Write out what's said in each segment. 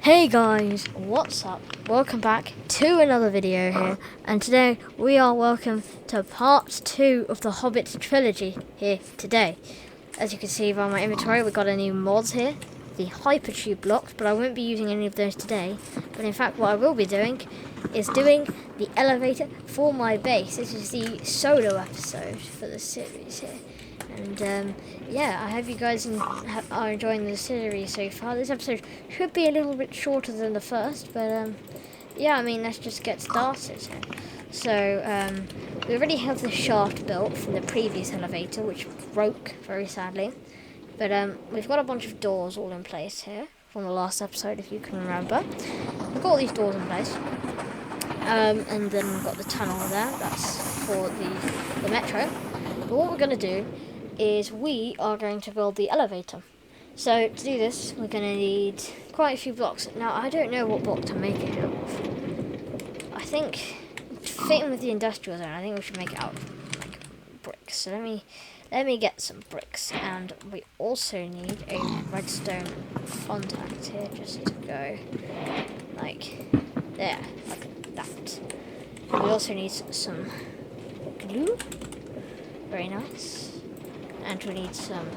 Hey guys, what's up? Welcome back to another video here, and today we are welcome to part 2 of the Hobbit trilogy here today. As you can see by my inventory, we got a new mods here, the hypertube blocks, but I won't be using any of those today. But in fact what I will be doing is doing the elevator for my base. This is the solo episode for the series here. And yeah, I hope you guys are enjoying the series so far. This episode should be a little bit shorter than the first, but yeah, I mean, let's just get started. So we already have the shaft built from the previous elevator, which broke very sadly. But we've got a bunch of doors all in place here from the last episode, if you can remember. We've got all these doors in place. And then we've got the tunnel there, that's for the metro. But what we're going to do is we are going to build the elevator. So to do this, we're going to need quite a few blocks. Now, I don't know what block to make it out of. I think, fitting with the industrial zone, I think we should make it out of like bricks. So let me get some bricks, and we also need a redstone contact here, just to go like there, like that. And we also need some glue. Very nice. And we need some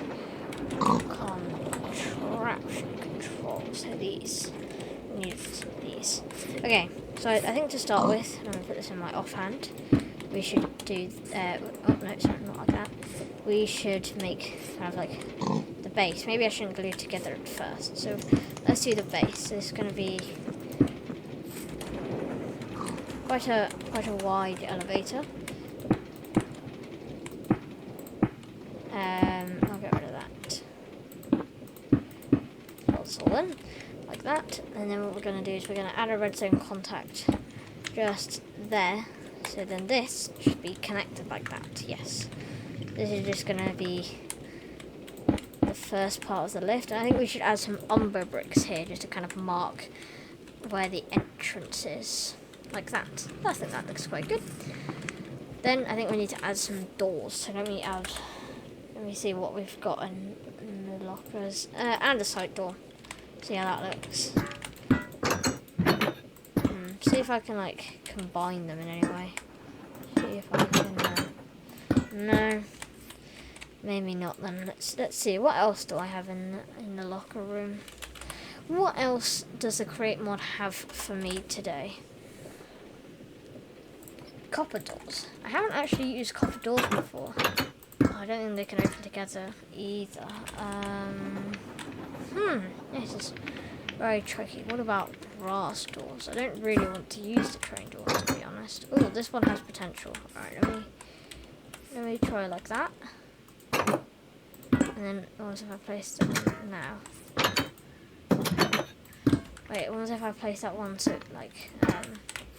contraption controls. So these. We need these. Okay, so I think to start with, I'm going to put this in my offhand. We should do, oh no, sorry, not like that. We should make kind of like the base. Maybe I shouldn't glue together at first. So let's do the base. This is going to be quite a wide elevator. I'll get rid of that. All in, like that. And then what we're going to do is we're going to add a redstone contact just there. So then this should be connected like that. Yes. This is just going to be the first part of the lift. And I think we should add some umber bricks here just to kind of mark where the entrance is. Like that. I think that looks quite good. Then I think we need to add some doors. So let me see what we've got in the lockers. And a side door. See how that looks. See if I can like combine them in any way. See if I can. No, maybe not. Then let's see. What else do I have in the locker room? What else does the create mod have for me today? Copper doors. I haven't actually used copper doors before. I don't think they can open together either. This is very tricky. What about brass doors? I don't really want to use the train doors, to be honest. Oh, this one has potential. Alright, let me try like that. And then what if I place them now? Wait, what if I place that one so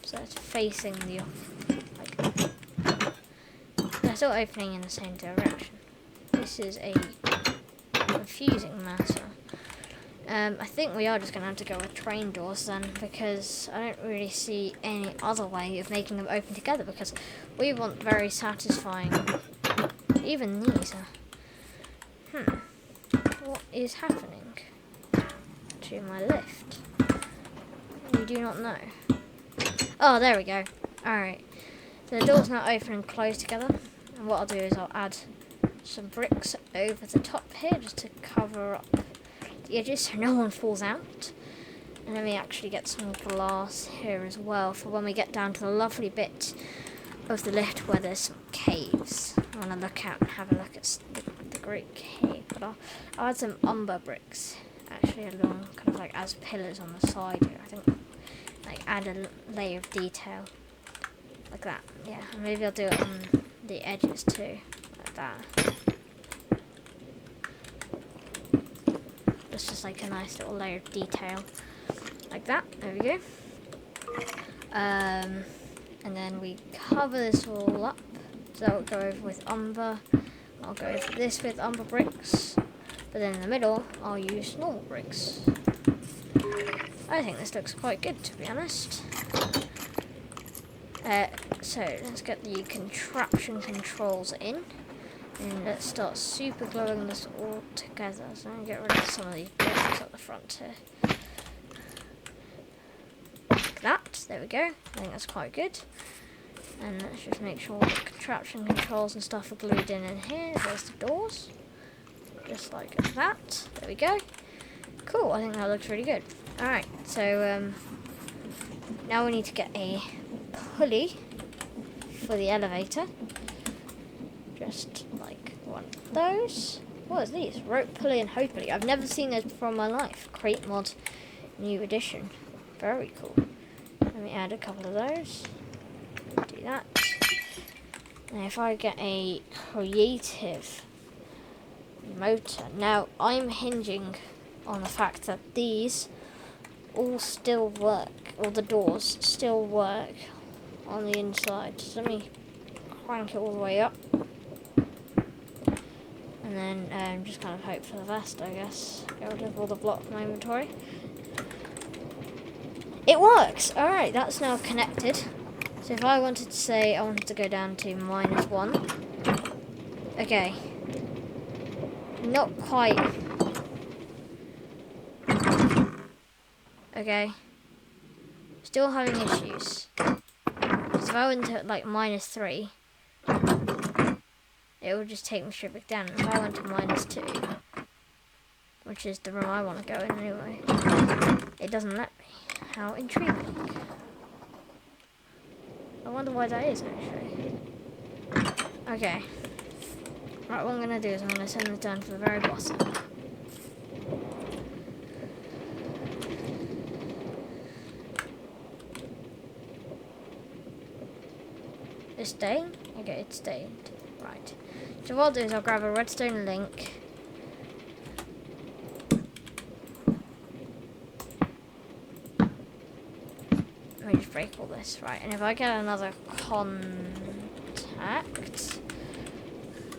so it's facing the like they're still opening in the same direction. This is a confusing matter. I think we are just going to have to go with train doors then, because I don't really see any other way of making them open together, because we want very satisfying. Even these are... What is happening to my lift? We do not know. Oh, there we go. Alright. So the door's now open and closed together. And what I'll do is I'll add some bricks over the top here just to cover up the edges so no one falls out. And then we actually get some glass here as well for when we get down to the lovely bit of the lift where there's some caves. I want to look out and have a look at the great cave. But I'll add some umber bricks actually along, kind of like as pillars on the side here. I think like add a layer of detail like that. Yeah, and maybe I'll do it on the edges too, like that. It's just like a nice little layer of detail, like that. There we go. And then we cover this all up. So I'll go over with umber. I'll go over this with umber bricks. But then in the middle, I'll use normal bricks. I think this looks quite good, to be honest. So let's get the contraption controls in. And let's start super gluing this all together. So I'm going to get rid of some of these bricks at the front here. that. There we go. I think that's quite good. And let's just make sure the contraption controls and stuff are glued in here. There's the doors. Just like that. There we go. Cool, I think that looks really good. Alright, so now we need to get a pulley for the elevator. Just like one of those. What is these? Rope pulley and hoe pulley. I've never seen those before in my life. Crate mod, new edition. Very cool. Let me add a couple of those. Do that. And if I get a creative motor. Now, I'm hinging on the fact that these all still work, or the doors still work on the inside. So let me crank it all the way up. And then just kind of hope for the best, I guess. Get rid of all the block from my inventory. It works! Alright, that's now connected. So if I wanted to say I wanted to go down to -1. Okay. Not quite. Okay. Still having issues. So if I went to like -3, it would just take me straight back down. If I went to -2, which is the room I want to go in anyway, it doesn't let me. How intriguing. I wonder why that is actually. Okay. Right, what I'm going to do is I'm going to send this down to the very bottom. It's staying? Okay, it's staying. Right. So what I'll do is I'll grab a redstone link. Let me just break all this. Right, and if I get another contact...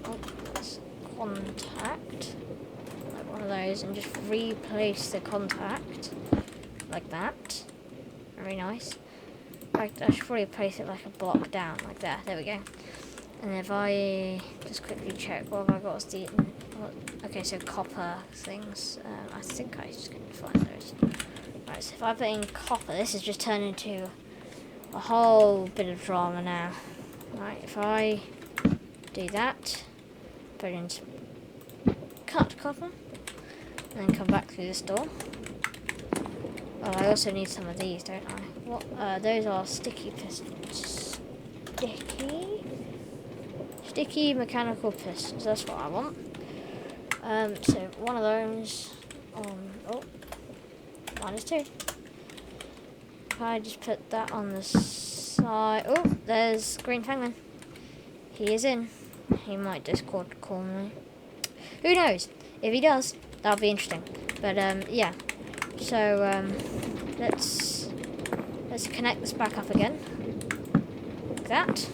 Oh, that's contact. Like one of those, and just replace the contact. Like that. Very nice. I should probably place it like a block down, like that. There we go. And if I just quickly check, what have I got as the... Okay, so copper things. I think I just can find those. Right, so if I put in copper, this has just turned into a whole bit of drama now. Right, if I do that, put in some cut copper, and then come back through this door. Oh, I also need some of these, don't I? What? Those are sticky pistons. Sticky mechanical pistons. That's what I want. So one of those. Oh, -2. If I just put that on the side. Oh, there's Green Fangman. He is in. He might Discord call me. Who knows? If he does, that'll be interesting. But yeah. So let's connect this back up again. Like that.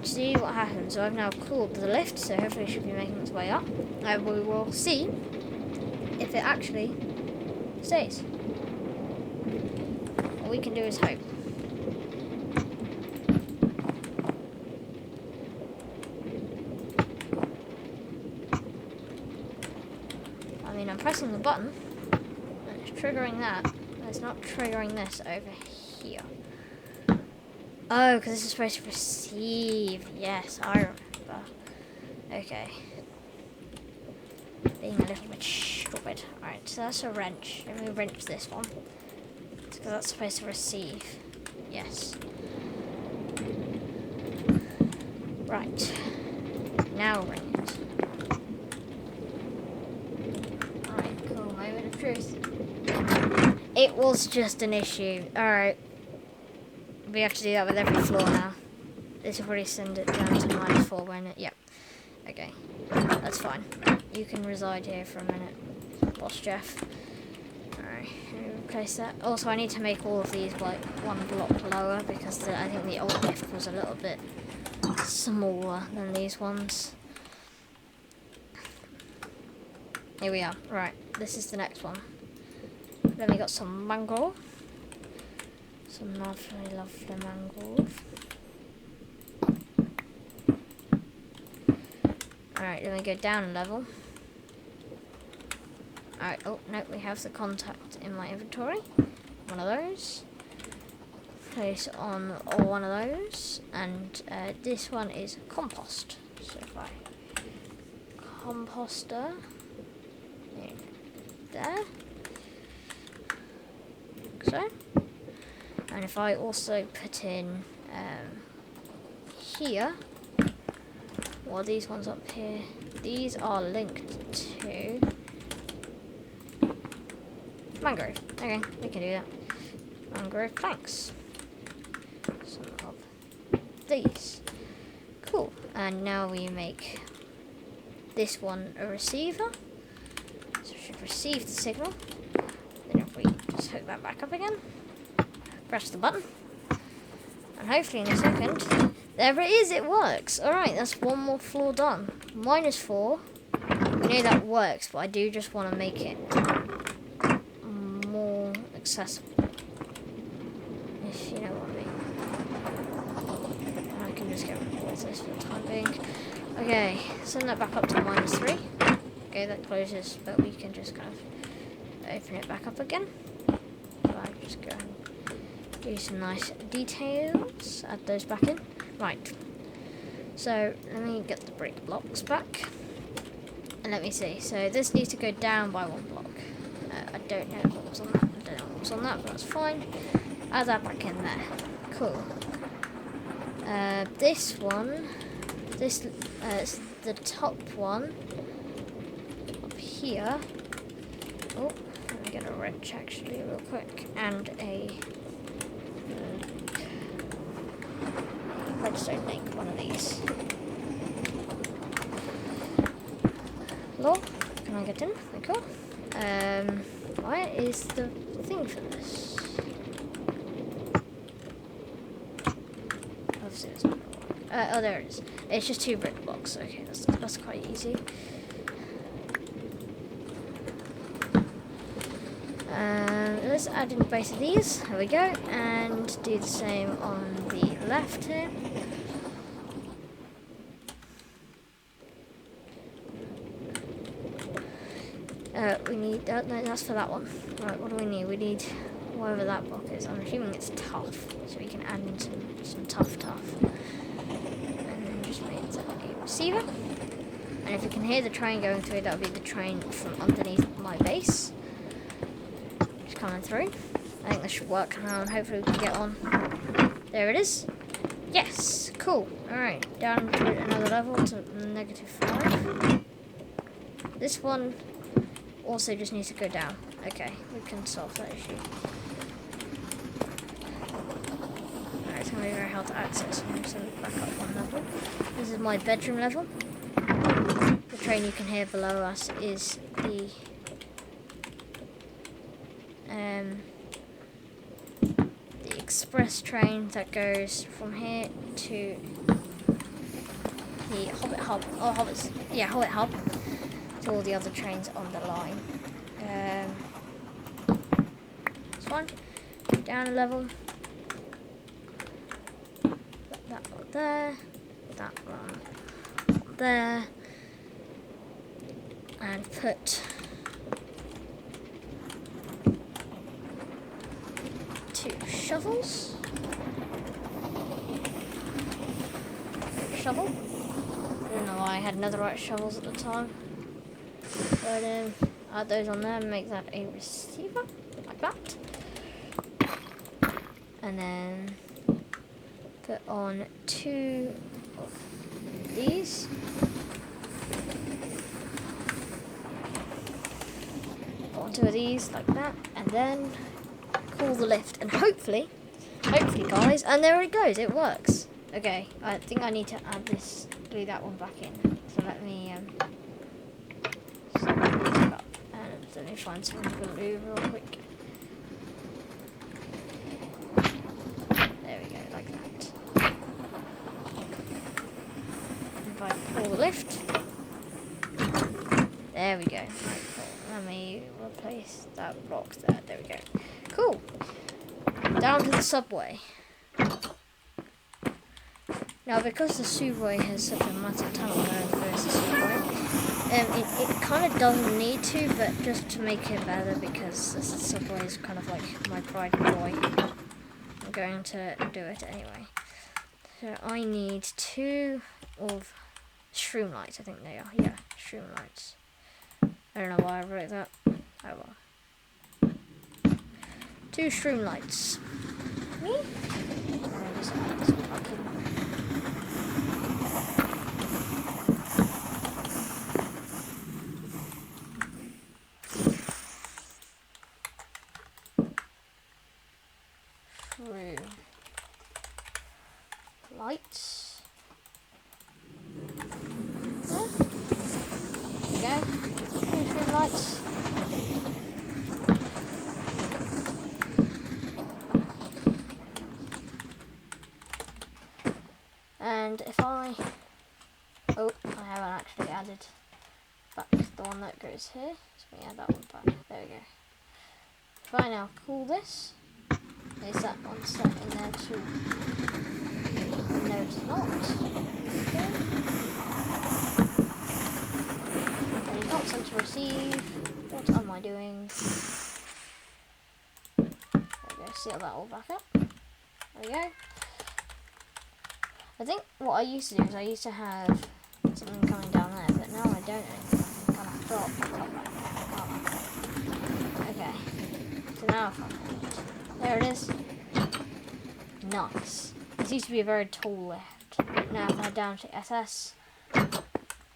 See what happens. So I've now cooled the lift, so hopefully it should be making its way up. And we will see if it actually stays. All we can do is hope. I mean, I'm pressing the button, and it's triggering that, but it's not triggering this over here. Oh, because this is supposed to receive. Yes, I remember. Okay. Being a little bit stupid. Alright, so that's a wrench. Let me wrench this one. Because that's supposed to receive. Yes. Right. Now ring it. Alright, cool. Moment of truth. It was just an issue. Alright. We have to do that with every floor now. This will probably send it down to -4, won't it? Yep. Okay. That's fine. You can reside here for a minute, Boss Jeff. Alright, let me replace that. Also, I need to make all of these like one block lower because I think the old lift was a little bit smaller than these ones. Here we are. Right, this is the next one. Then we got some mangrove. Some lovely, lovely mangrove. Alright, then we go down a level. Alright, oh no, we have the contact in my inventory. one of those. Place on one of those, and this one is compost. So if I composter in there, like so, and if I also put in here, well, these ones up here, these are linked to mangrove. Okay, we can do that. Mangrove planks. Some of these. Cool. And now we make this one a receiver. So it should receive the signal. Then if we just hook that back up again, press the button, and hopefully in a second, there it is, it works. Alright, that's one more floor done. -4. We know that works, but I do just want to make it more accessible. If you know what I mean. I can just get rid of this for the time being. Okay, send that back up to -3. Okay, that closes, but we can just kind of open it back up again. So I just go and do some nice details, add those back in. Right, so let me get the brick blocks back, and let me see. So this needs to go down by 1 block. I don't know what was on that. I don't know what was on that, but that's fine. Add that back in there. Cool. This one, it's the top one up here. Oh, let me get a wrench actually real quick, and a redstone link, one of these. Hello? Can I get in? Very cool. Where is the thing for this? Obviously it's not gonna work. Oh, there it is. It's just 2 brick blocks. Okay, that's quite easy. Let's add in both of these. There we go. And do the same on the left here. We need, no, that's for that one. Right, what do we need? We need whatever that block is. I'm assuming it's tough, so we can add in some tough. And then just make that a receiver. And if you can hear the train going through, that'll be the train from underneath my base. Just coming through. I think this should work now, and hopefully we can get on. There it is. Yes, cool. Alright, down to another level to -5. This one also just needs to go down. Okay, we can solve that issue. Alright, it's going to be very hard to access. I'm just going to back up 1 level. This is my bedroom level. The train you can hear below us is the express train that goes from here to the Hobbit Hub. Oh, Hobbit's, yeah, Hobbit Hub. To all the other trains on the line. It's fine. Down a level. Put that one there. That one there. And put 2 shovels. Shovel. I don't know why I had netherite shovels at the time. But add those on there and make that a receiver, like that. And then put on 2 of these. Put on 2 of these, like that. And then call the lift. And hopefully guys, and there it goes, it works. Okay, I think I need to add this, glue that one back in. So let me let me find some glue real quick. There we go, like that. If I pull the lift, there we go. Right, cool. Let me replace that block there. There we go. Cool. Down to the subway. Now, because the subway has such a massive tunnel going through the subway, It kind of doesn't need to, but just to make it better, because this subway is kind of like my pride and joy, I'm going to do it anyway. So I need 2 of shroom lights, I think they are. Yeah, shroom lights. I don't know why I wrote that. Oh well. 2 shroom lights. Me? Through lights. There we go. Through lights. And if I haven't actually added back the one that goes here, so we add that one back. There we go. If I now call this, is that one set in there too? No, it's not. Okay. And it's not sent to receive. What am I doing? There we go. Seal that all back up. There we go. I think what I used to do is I used to have something coming down there, but now I don't anymore. I'm kind of drop. Okay. So now if I there it is. Nice. This used to be a very tall lift. Now if I down to SS,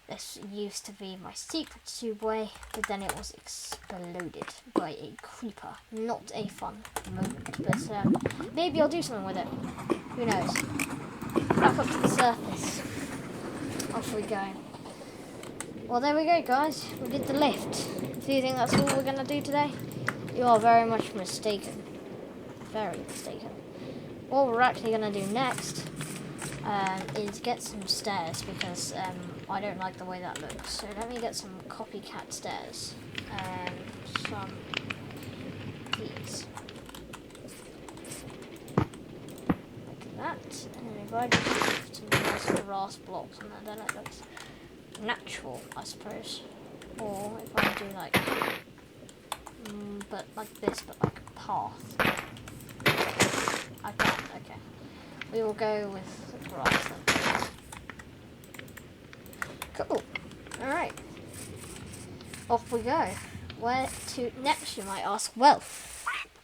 this used to be my secret subway, but then it was exploded by a creeper. Not a fun moment, but maybe I'll do something with it. Who knows? Back up to the surface. Off we go. Well, there we go, guys. We did the lift. Do you think that's all we're going to do today? You are very much mistaken. Very mistaken. What we're actually going to do next is get some stairs, because I don't like the way that looks. So let me get some copycat stairs. Some these. Like that. And then if I just put some nice grass blocks on there, then it looks natural, I suppose. Or if I do like, but like this, but like a path. I can't, okay. We will go with the grass then. Cool. Alright. Off we go. Where to next, you might ask? Well,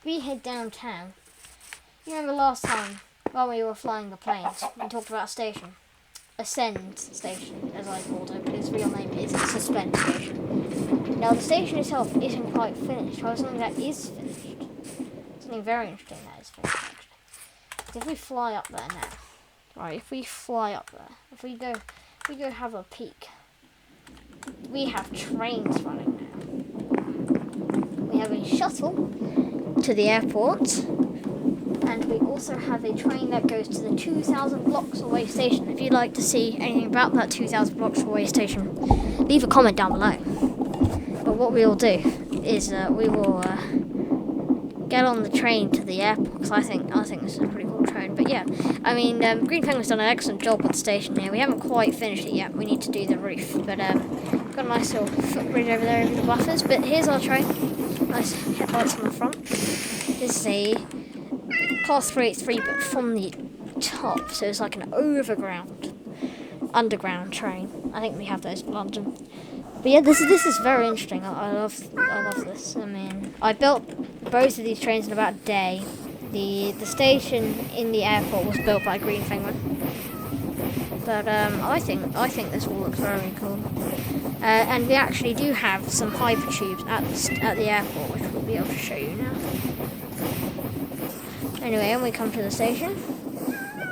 we head downtown. You remember last time while we were flying the planes, we talked about a station. Ascend Station, as I called it, but its real name is Suspend Station. Now, the station itself isn't quite finished. However, something that is finished, something very interesting that is finished, actually. If we fly up there now, right? If we fly up there, if we go have a peek, we have trains running now. We have a shuttle to the airport. And we also have a train that goes to the 2,000 blocks away station. If you'd like to see anything about that 2,000 blocks away station, leave a comment down below. But what we will do is we will get on the train to the airport, because I think this is a pretty cool train. But yeah, I mean, Green Penguin's done an excellent job with the station here. We haven't quite finished it yet. We need to do the roof, but we've got a nice little footbridge over there over the buffers. But here's our train. Nice headlights on the front. This is a Class 383, but from the top, so it's like an underground train. I think we have those in London. But yeah, this is very interesting. I love this. I mean, I built both of these trains in about a day. The station in the airport was built by Green Penguin. But I think this will look very cool. And we actually do have some hypertubes at the airport, which we'll be able to show you now. Anyway, and we come to the station,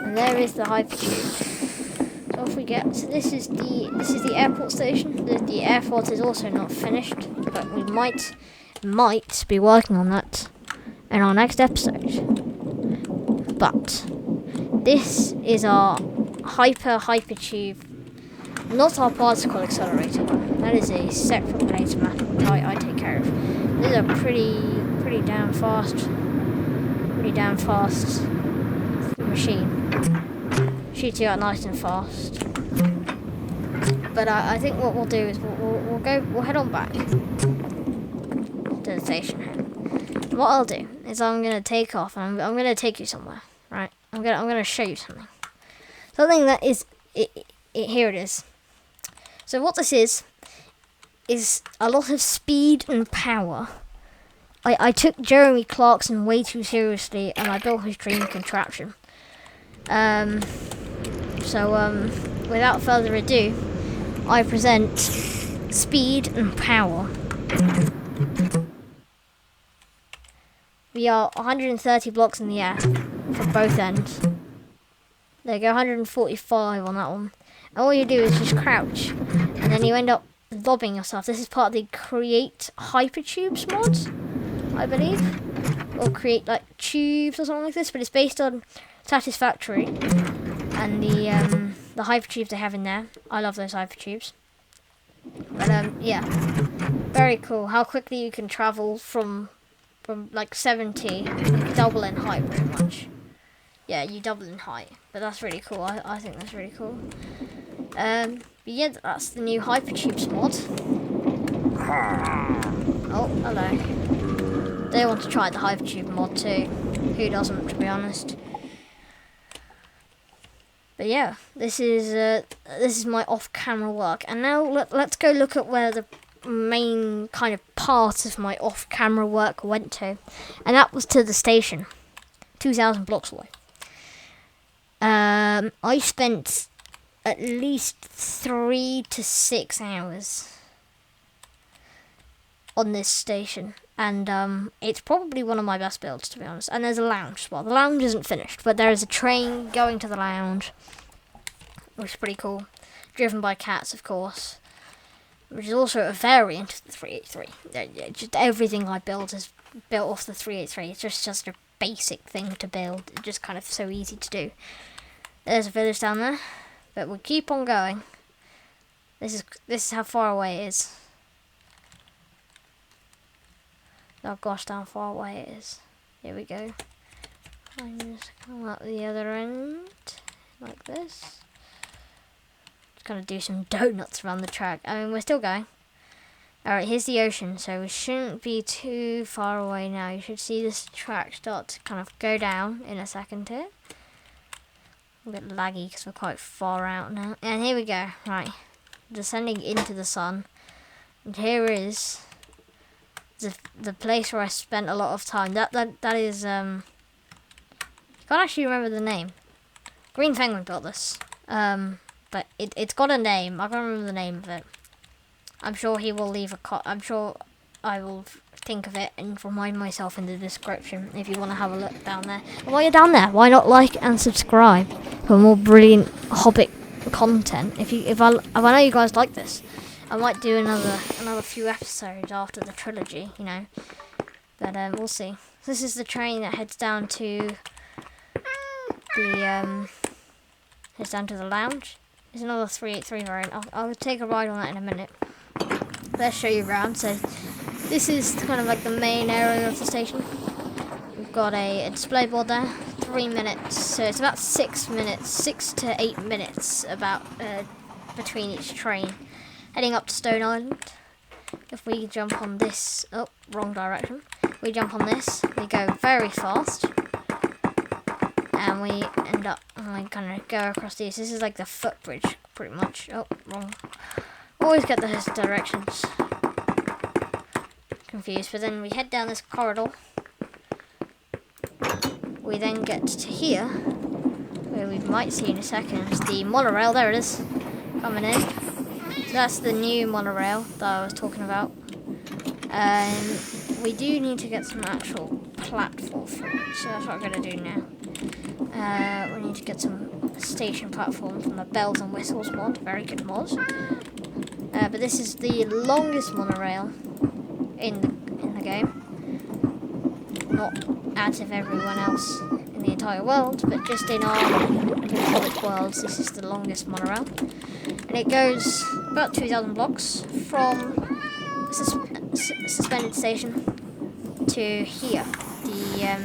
and there is the hypertube. So off we get. So this is the airport station. The airport is also not finished, but we might be working on that in our next episode. But this is our hypertube, not our particle accelerator. That is a separate related matter which I take care of. This is a pretty damn fast machine. Shoots you out nice and fast. But I think what we'll do is we'll we'll head on back to the station. What I'll do is I'm gonna take off and I'm gonna take you somewhere, right? I'm gonna show you something. Something that is here it is. So what this is a lot of speed and power. I took Jeremy Clarkson way too seriously and I built his dream contraption. Without further ado, I present speed and power. We are 130 blocks in the air from both ends. There you go, 145 on that one. And all you do is just crouch, and then you end up lobbing yourself. This is part of the Create Hypertubes mod, I believe. Or create like tubes or something like this, but it's based on Satisfactory and the hypertubes they have in there. I love those hypertubes. But yeah, very cool. How quickly you can travel from like 70, you can double in height pretty much. Yeah, you double in height, but that's really cool. I think that's really cool. But yeah, that's the new hypertubes mod. Oh, hello. They want to try the hypertube mod too. Who doesn't, to be honest? But yeah, this is my off-camera work, and now let's go look at where the main kind of part of my off-camera work went to, and that was to the station, 2,000 blocks away. I spent at least 3 to 6 hours on this station, and it's probably one of my best builds, to be honest. And there's a lounge as well. The lounge isn't finished, but there is a train going to the lounge, which is pretty cool, driven by cats, of course, which is also a variant of the 383. Just everything I build is built off the 383. It's just a basic thing to build. It's just kind of so easy to do. There's a village down there, but we'll keep on going. This is how far away it is. Oh gosh, how far away it is. Here we go. I'm just come out the other end, like this. Just gonna do some donuts around the track. I mean, we're still going. Alright, here's the ocean, so we shouldn't be too far away now. You should see this track start to kind of go down in a second here. A bit laggy because we're quite far out now. And here we go, right. Descending into the sun. And here is the place where I spent a lot of time. That is, I can't actually remember the name. Green Penguin built this. But it's got a name. I can't remember the name of it. I'm sure he will leave I'm sure I will think of it and remind myself in the description if you want to have a look down there. And while you're down there, why not like and subscribe for more brilliant Hobbit content? If I know you guys like this, I might do another few episodes after the trilogy, you know. But we'll see. This is the train that heads down to the lounge. There's another 383 variant. I'll take a ride on that in a minute. Let's show you around. So this is kind of like the main area of the station. We've got a display board there. 3 minutes. So it's about 6 minutes, 6 to 8 minutes about between each train. Heading up to Stone Island. If we jump on this, oh, wrong direction. We jump on this. We go very fast. And we end up, we kind of go across these. This is like the footbridge, pretty much. Oh, wrong. Always get those directions confused. But then we head down this corridor. We then get to here, where we might see in a second the monorail. There it is, coming in. So that's the new monorail that I was talking about. We do need to get some actual platform for it, so that's what I'm going to do now. We need to get some station platform from the Bells and Whistles mod, very good mod. But this is the longest monorail in the game. Not out of everyone else in the entire world, but just in our Hobbit worlds, this is the longest monorail. And it goes about 2,000 blocks from suspended station to here, the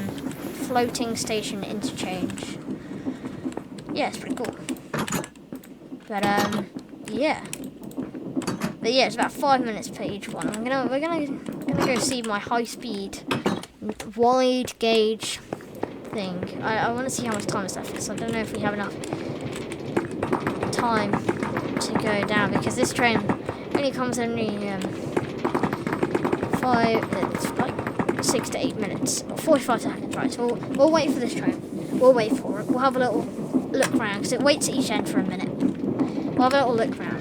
floating station interchange. Yeah, it's pretty cool. But yeah, But yeah, it's about 5 minutes per each one. We're gonna go see my high speed, wide gauge thing. I want to see how much time is left because I don't know if we have enough time to go down because this train only comes only it's like 6 to 8 minutes or 45 seconds, right? So we'll wait for this train. We'll wait for it. We'll have a little look around because it waits at each end for a minute. We'll have a little look around.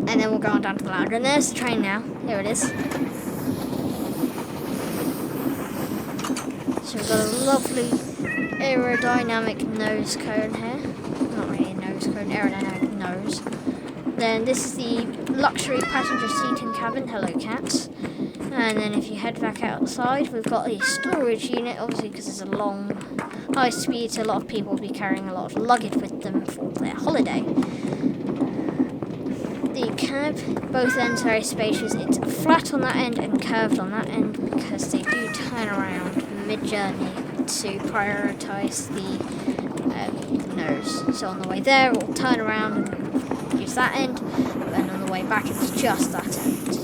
And then we'll go on down to the lounge. And there's the train now. Here it is. So we've got a lovely aerodynamic nose cone here. Not really a nose cone, aerodynamic nose. Then this is the luxury passenger seating cabin. Hello, cats. And then if you head back outside, we've got a storage unit, obviously because it's a long, high speed, so a lot of people will be carrying a lot of luggage with them for their holiday. The cab, both ends very spacious. It's flat on that end and curved on that end because they do turn around mid-journey to prioritise the nose. So on the way there, we'll turn around and use that end, and on the way back, it's just that end.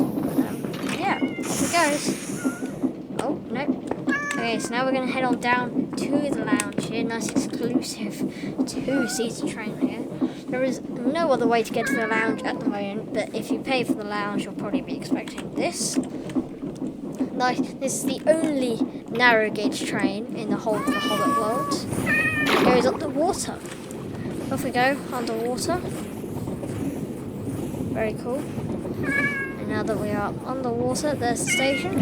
Yeah, off it goes. Oh, no. Okay, so now we're going to head on down to the lounge here. Nice exclusive two-seater train here. There is no other way to get to the lounge at the moment, but if you pay for the lounge, you'll probably be expecting this. Nice. This is the only narrow gauge train in the whole of the Hobbit world. It goes underwater. Off we go, underwater. Very cool. And now that we are underwater, there's the station.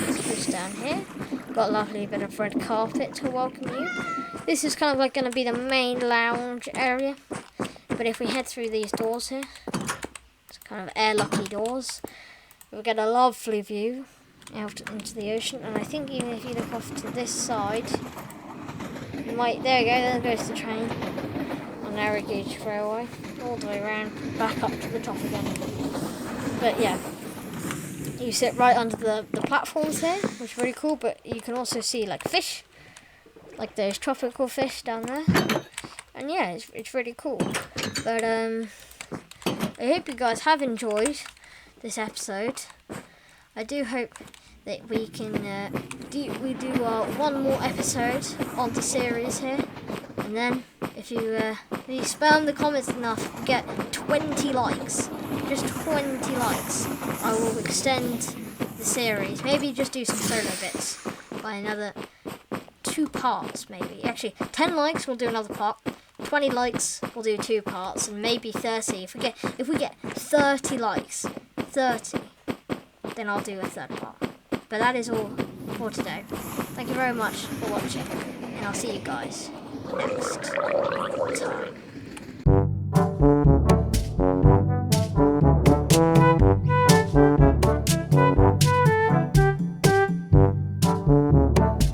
Let's push down here. Got a lovely bit of red carpet to welcome you. This is kind of like going to be the main lounge area. But if we head through these doors here, it's kind of airlocky doors, we'll get a lovely view out into the ocean. And I think even if you look off to this side, you might, there you go, there goes the train on narrow gauge railway, all the way around, back up to the top again. But yeah, you sit right under the platforms here, which is really cool, but you can also see like fish, like those tropical fish down there. And yeah, it's really cool. But I hope you guys have enjoyed this episode. I do hope that we can do one more episode on the series here, and then if you spam the comments enough, get 20 likes, just 20 likes, I will extend the series. Maybe just do some solo bits by another 2 parts, maybe. Actually, 10 likes, we'll do another part. 20 likes, we'll do 2 parts, and maybe 30. If we get 30 likes, 30, then I'll do a 3rd part. But that is all for today. Thank you very much for watching, and I'll see you guys next time.